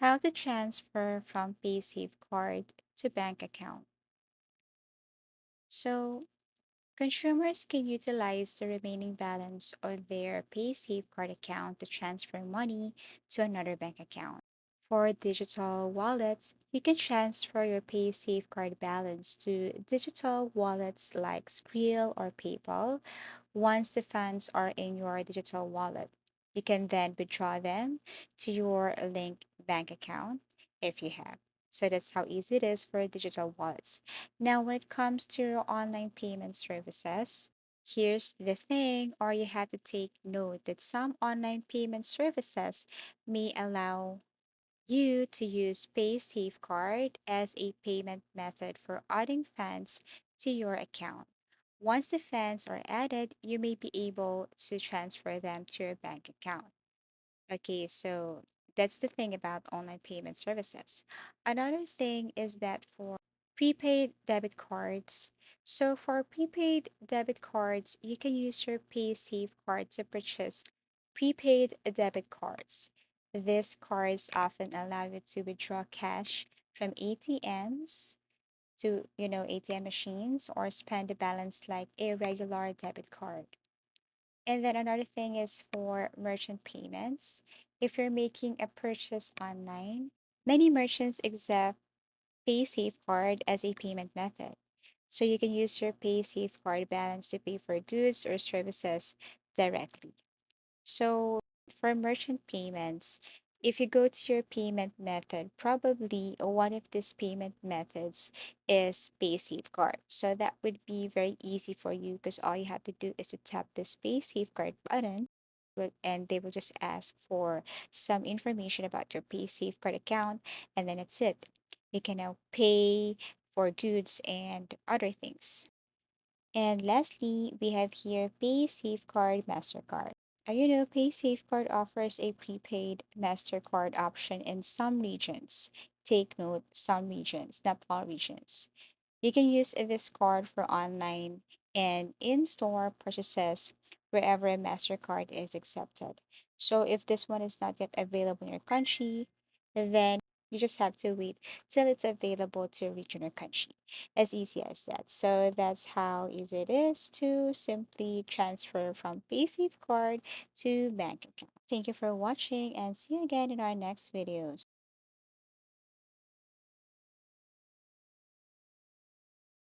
How to transfer from Paysafecard to bank account. So, consumers can utilize the remaining balance of their Paysafecard account to transfer money to another bank account. For digital wallets, you can transfer your Paysafecard balance to digital wallets like Skrill or PayPal. Once the funds are in your digital wallet, you can then withdraw them to your linked bank account if you have. So that's how easy it is for digital wallets. Now, when it comes to your online payment services, here's the thing, or you have to take note that some online payment services may allow you to use Paysafecard as a payment method for adding funds to your account. Once the funds are added, you may be able to transfer them to your bank account. Okay, so that's the thing about online payment services. Another thing is that for prepaid debit cards, so for prepaid debit cards, you can use your PaySafe card to purchase prepaid debit cards. These cards often allow you to withdraw cash from ATMs to, ATM machines or spend the balance like a regular debit card. And then another thing is for merchant payments. If you're making a purchase online, many merchants accept PaySafeCard as a payment method. So you can use your PaySafeCard balance to pay for goods or services directly. So for merchant payments, if you go to your payment method, probably one of these payment methods is PaySafeCard. So that would be very easy for you because all you have to do is to tap this PaySafeCard button and they will just ask for some information about your PaySafeCard account and then that's it. You can now pay for goods and other things. And lastly, we have here Paysafecard MasterCard. Paysafecard offers a prepaid MasterCard option in some regions. Take note, some regions, not all regions. You can use this card for online and in-store purchases wherever a MasterCard is accepted. So if this one is not yet available in your country, then you just have to wait till it's available to reach in your country. As easy as that. So that's how easy it is to simply transfer from PaySafeCard to bank account. Thank you for watching and see you again in our next videos.